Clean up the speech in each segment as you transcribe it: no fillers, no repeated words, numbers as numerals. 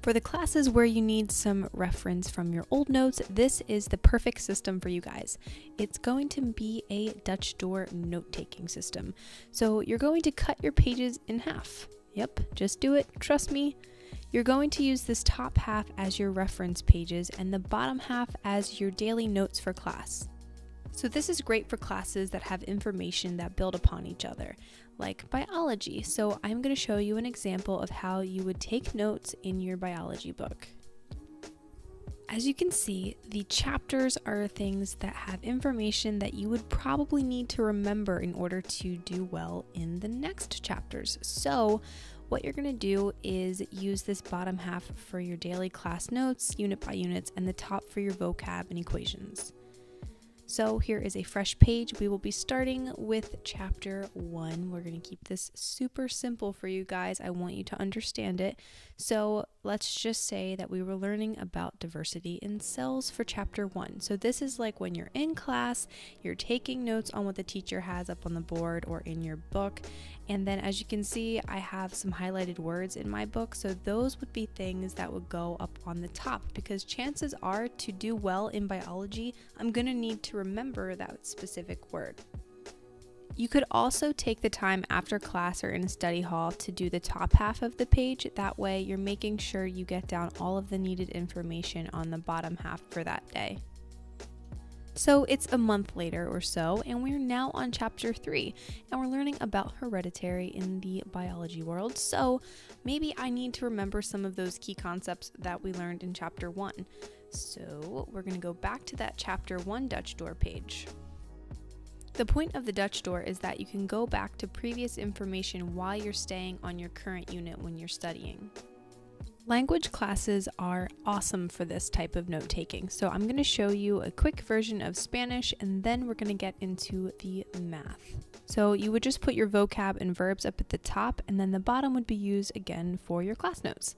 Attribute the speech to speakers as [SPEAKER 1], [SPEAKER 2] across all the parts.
[SPEAKER 1] For the classes where you need some reference from your old notes, this is the perfect system for you guys. It's going to be a Dutch door note-taking system. So you're going to cut your pages in half. Yep, just do it, trust me. You're going to use this top half as your reference pages and the bottom half as your daily notes for class. So this is great for classes that have information that build upon each other, like biology. So I'm going to show you an example of how you would take notes in your biology book. As you can see, the chapters are things that have information that you would probably need to remember in order to do well in the next chapters. So what you're going to do is use this bottom half for your daily class notes, unit by units, and the top for your vocab and equations. So here is a fresh page. We will be starting with chapter 1. We're going to keep this super simple for you guys. I want you to understand it. So let's just say that we were learning about diversity in cells for chapter 1. So this is like when you're in class, you're taking notes on what the teacher has up on the board or in your book. And then as you can see, I have some highlighted words in my book. So those would be things that would go up on the top, because chances are to do well in biology, I'm going to need to remember that specific word. You could also take the time after class or in a study hall to do the top half of the page. That way you're making sure you get down all of the needed information on the bottom half for that day. So it's a month later or so, and we're now on chapter 3, and we're learning about hereditary in the biology world. So maybe I need to remember some of those key concepts that we learned in chapter 1. So we're going to go back to that chapter 1 Dutch door page. The point of the Dutch door is that you can go back to previous information while you're staying on your current unit when you're studying. Language classes are awesome for this type of note taking. So I'm going to show you a quick version of Spanish, and then we're going to get into the math. So you would just put your vocab and verbs up at the top, and then the bottom would be used again for your class notes.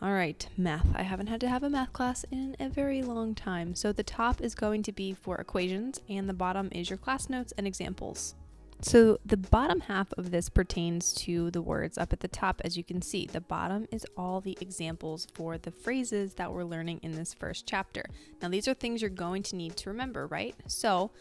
[SPEAKER 1] All right, math. I haven't had to have a math class in a very long time. So the top is going to be for equations, and the bottom is your class notes and examples. So the bottom half of this pertains to the words up at the top. As you can see, the bottom is all the examples for the phrases that we're learning in this first chapter. Now these are things you're going to need to remember, right? So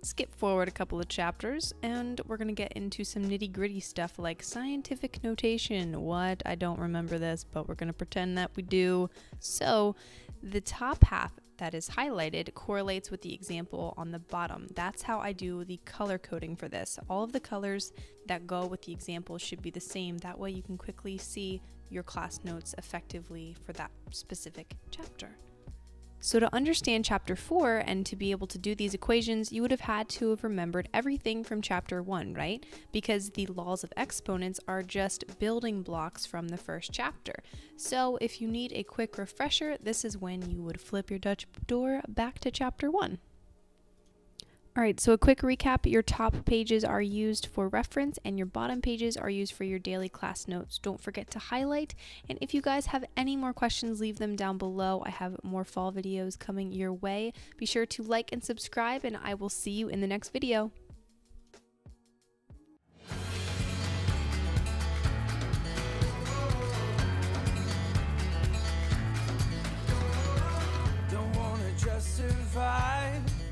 [SPEAKER 1] skip forward a couple of chapters and we're going to get into some nitty-gritty stuff like scientific notation. What? I don't remember this, but we're going to pretend that we do. So the top half that is highlighted correlates with the example on the bottom. That's how I do the color coding for this. All of the colors that go with the example should be the same. That way you can quickly see your class notes effectively for that specific chapter. So to understand chapter 4 and to be able to do these equations, you would have had to have remembered everything from chapter 1, right? Because the laws of exponents are just building blocks from the first chapter. So if you need a quick refresher, this is when you would flip your Dutch door back to chapter 1. All right, so a quick recap. Your top pages are used for reference and your bottom pages are used for your daily class notes. Don't forget to highlight. And if you guys have any more questions, leave them down below. I have more fall videos coming your way. Be sure to like and subscribe, and I will see you in the next video.
[SPEAKER 2] Don't wanna just survive.